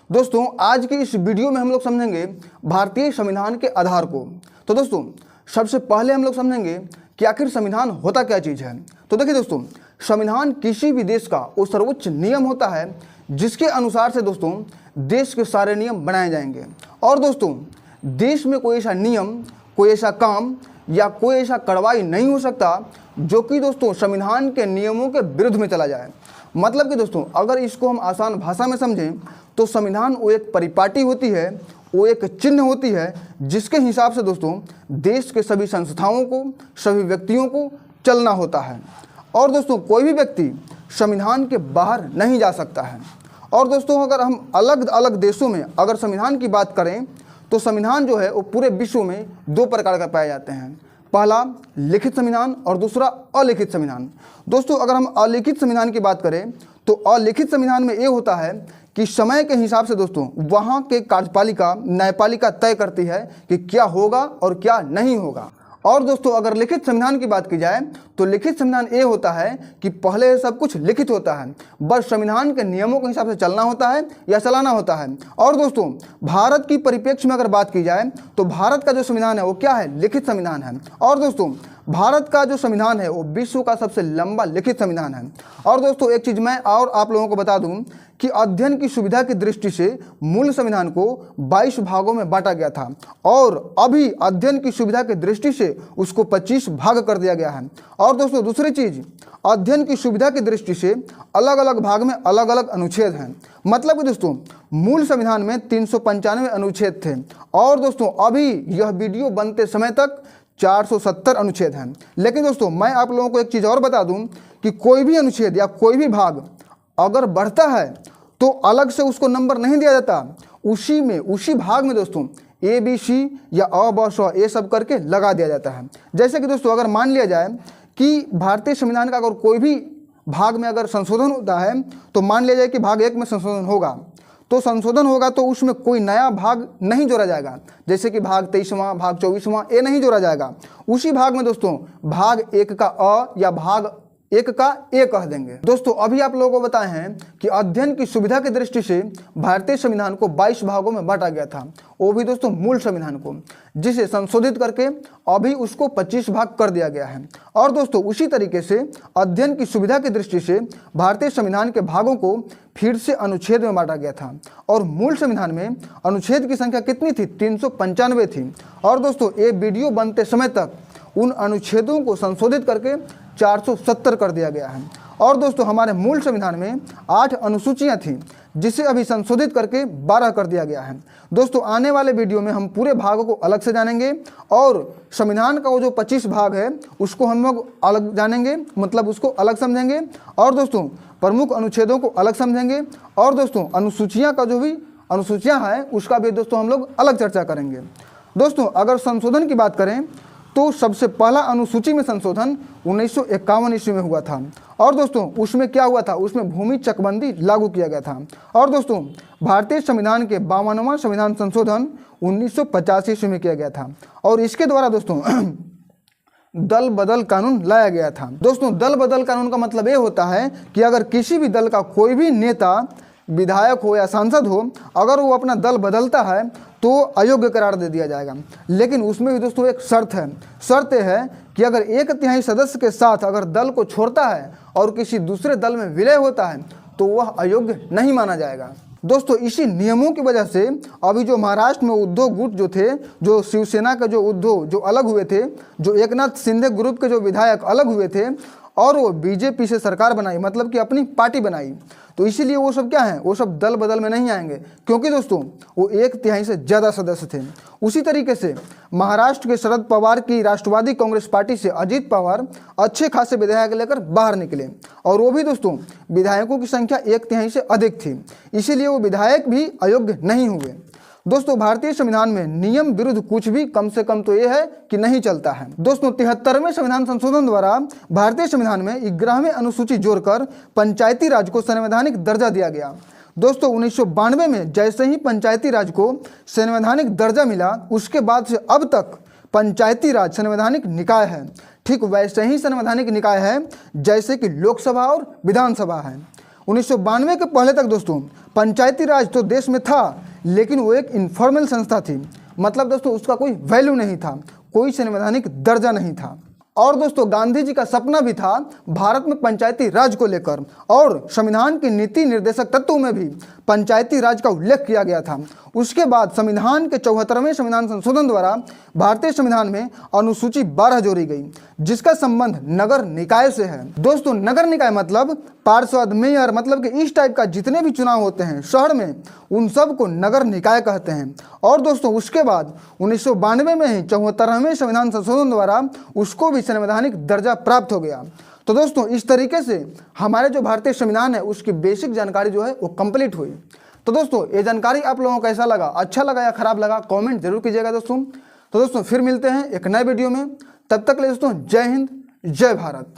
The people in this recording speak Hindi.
दोस्तों आज की इस वीडियो में हम लोग समझेंगे भारतीय संविधान के आधार को। तो दोस्तों सबसे पहले हम लोग समझेंगे कि आखिर संविधान होता क्या चीज़ है। तो देखिए दोस्तों, संविधान किसी भी देश का वो सर्वोच्च नियम होता है जिसके अनुसार से दोस्तों देश के सारे नियम बनाए जाएंगे। और दोस्तों देश में कोई ऐसा नियम, कोई ऐसा काम या कोई ऐसा कार्रवाई नहीं हो सकता जो कि दोस्तों संविधान के नियमों के विरुद्ध में चला जाए। मतलब कि दोस्तों अगर इसको हम आसान भाषा में समझें तो संविधान वो एक परिपाटी होती है, वो एक चिन्ह होती है जिसके हिसाब से दोस्तों देश के सभी संस्थाओं को, सभी व्यक्तियों को चलना होता है। और दोस्तों कोई भी व्यक्ति संविधान के बाहर नहीं जा सकता है। और दोस्तों अगर हम अलग अलग देशों में अगर संविधान की बात करें तो संविधान जो है वो पूरे विश्व में दो प्रकार का पाए जाते हैं। पहला लिखित संविधान और दूसरा अलिखित संविधान। दोस्तों अगर हम अलिखित संविधान की बात करें तो अलिखित संविधान में ये होता है कि समय के हिसाब से दोस्तों वहाँ के कार्यपालिका, न्यायपालिका तय करती है कि क्या होगा और क्या नहीं होगा। और दोस्तों अगर लिखित संविधान की बात की जाए तो लिखित संविधान ये होता है कि पहले सब कुछ लिखित होता है, बस संविधान के नियमों के हिसाब से चलना होता है या चलाना होता है। और दोस्तों भारत की परिप्रेक्ष्य में अगर बात की जाए तो भारत का जो संविधान है वो क्या है, लिखित संविधान है। और दोस्तों भारत का जो संविधान है वो विश्व का सबसे लंबा लिखित संविधान है। और दोस्तों एक चीज़ मैं और आप लोगों को बता दूं कि अध्ययन की सुविधा की दृष्टि से मूल संविधान को 22 भागों में बांटा गया था और अभी अध्ययन की सुविधा की दृष्टि से उसको 25 भाग कर दिया गया है। और दोस्तों दूसरी चीज़, अध्ययन की सुविधा की दृष्टि से अलग अलग भाग में अलग अलग अनुच्छेद हैं। मतलब कि दोस्तों मूल संविधान में 395 अनुच्छेद थे और दोस्तों अभी यह वीडियो बनते समय तक 470 अनुच्छेद हैं। लेकिन दोस्तों मैं आप लोगों को एक चीज़ और बता दूं कि कोई भी अनुच्छेद या कोई भी भाग अगर बढ़ता है तो अलग से उसको नंबर नहीं दिया जाता, उसी भाग में दोस्तों ए बी सी या अ ब स ये सब करके लगा दिया जाता है। जैसे कि दोस्तों अगर मान लिया जाए कि भारतीय संविधान का अगर कोई भी भाग में अगर संशोधन होता है तो मान लिया जाए कि भाग 1 में संशोधन होगा, तो संशोधन होगा तो उसमें कोई नया भाग नहीं जोड़ा जाएगा। जैसे कि भाग 23वां, भाग 24वां ये नहीं जोड़ा जाएगा। उसी भाग में दोस्तों भाग 1 का अ या भाग 1 का ए कह देंगे। दोस्तों अभी आप लोगों को बताए हैं कि अध्ययन की सुविधा की दृष्टि से भारतीय संविधान को 22 भागों में बांटा गया था, वो भी दोस्तों मूल संविधान को, जिसे संशोधित करके अभी उसको 25 भाग कर दिया गया है। और दोस्तों उसी तरीके से अध्ययन की सुविधा की दृष्टि से भारतीय संविधान के भागों को फिर से अनुच्छेद में बांटा गया था और मूल संविधान में अनुच्छेद की संख्या कितनी थी, 395 थी। और दोस्तों ये वीडियो बनते समय तक उन अनुच्छेदों को संशोधित करके 470 कर दिया गया है। और दोस्तों हमारे मूल संविधान में 8 अनुसूचियां थीं जिसे अभी संशोधित करके 12 कर दिया गया है। दोस्तों आने वाले वीडियो में हम पूरे भागों को अलग से जानेंगे और संविधान का वो जो 25 भाग है उसको हम लोग अलग जानेंगे, मतलब उसको अलग समझेंगे। और दोस्तों प्रमुख अनुच्छेदों को अलग समझेंगे और दोस्तों अनुसूचियाँ का जो भी अनुसूचियाँ हैं उसका भी दोस्तों हम लोग अलग चर्चा करेंगे। दोस्तों अगर संशोधन की बात करें तो सबसे पहला अनुसूची में संशोधन 1951 ईस्वी में हुआ था। और दोस्तों उसमें क्या हुआ था, उसमें भूमि चकबंदी लागू किया गया था। और दोस्तों भारतीय संविधान के 52वां संविधान संशोधन 1985 ईस्वी में किया गया था और इसके द्वारा दोस्तों दल बदल कानून लाया गया था। दोस्तों दल बदल कानून का मतलब ये होता है कि अगर किसी भी दल का कोई भी नेता, विधायक हो या सांसद हो, अगर वो अपना दल बदलता है तो अयोग्य करार दे दिया जाएगा। लेकिन उसमें भी दोस्तों एक शर्त है। शर्त है कि अगर 1/3 सदस्य के साथ अगर दल को छोड़ता है और किसी दूसरे दल में विलय होता है तो वह अयोग्य नहीं माना जाएगा। दोस्तों इसी नियमों की वजह से अभी जो महाराष्ट्र में उद्धव गुट जो थे, जो शिवसेना के जो उद्धव जो अलग हुए थे, जो एकनाथ शिंदे ग्रुप के जो विधायक अलग हुए थे और वो बीजेपी से सरकार बनाई, मतलब कि अपनी पार्टी बनाई, तो इसीलिए वो सब क्या है, वो सब दल बदल में नहीं आएंगे क्योंकि दोस्तों वो 1/3 से ज़्यादा सदस्य थे। उसी तरीके से महाराष्ट्र के शरद पवार की राष्ट्रवादी कांग्रेस पार्टी से अजीत पवार अच्छे खासे विधायक लेकर बाहर निकले और वो भी दोस्तों विधायकों की संख्या 1/3 से अधिक थी, इसीलिए वो विधायक भी अयोग्य नहीं हुए। दोस्तों भारतीय संविधान में नियम विरुद्ध कुछ भी कम से कम तो ये है कि नहीं चलता है। दोस्तों 73वें संविधान संशोधन द्वारा भारतीय संविधान में 11वें अनुसूची जोड़कर पंचायती राज को संवैधानिक दर्जा दिया गया। दोस्तों 1992 में जैसे ही पंचायती राज को संवैधानिक दर्जा मिला उसके बाद से अब तक पंचायती राज संवैधानिक निकाय है। ठीक वैसे ही संवैधानिक निकाय है जैसे कि लोकसभा और विधानसभा है। 1992 के पहले तक दोस्तों पंचायती राज तो देश में था, लेकिन वो एक इनफॉर्मल संस्था थी। मतलब दोस्तों उसका कोई वैल्यू नहीं था, कोई संवैधानिक दर्जा नहीं था। और दोस्तों गांधी जी का सपना भी था भारत में पंचायती राज को लेकर, और संविधान के नीति निर्देशक तत्वों में भी पंचायती राज का उल्लेख किया गया था। उसके बाद संविधान के 74वें संविधान संशोधन द्वारा भारतीय संविधान में अनुसूची 12 जोड़ी गई, जिसका संबंध नगर निकाय से है। दोस्तों नगर निकाय मतलब पार्षद, मेयर, मतलब कि इस टाइप का जितने भी चुनाव होते हैं शहर में, उन सब को नगर निकाय कहते हैं। और दोस्तों उसके बाद 1992 में ही 74वें संविधान संशोधन द्वारा उसको भी संवैधानिक दर्जा प्राप्त हो गया। तो दोस्तों इस तरीके से हमारे जो भारतीय संविधान है उसकी बेसिक जानकारी जो है वो कंप्लीट हुई। तो दोस्तों ये जानकारी आप लोगों को कैसा लगा, अच्छा लगा या खराब लगा, कमेंट जरूर कीजिएगा दोस्तों। तो दोस्तों फिर मिलते हैं एक नए वीडियो में, तब तक के लिए दोस्तों जय हिंद, जय भारत।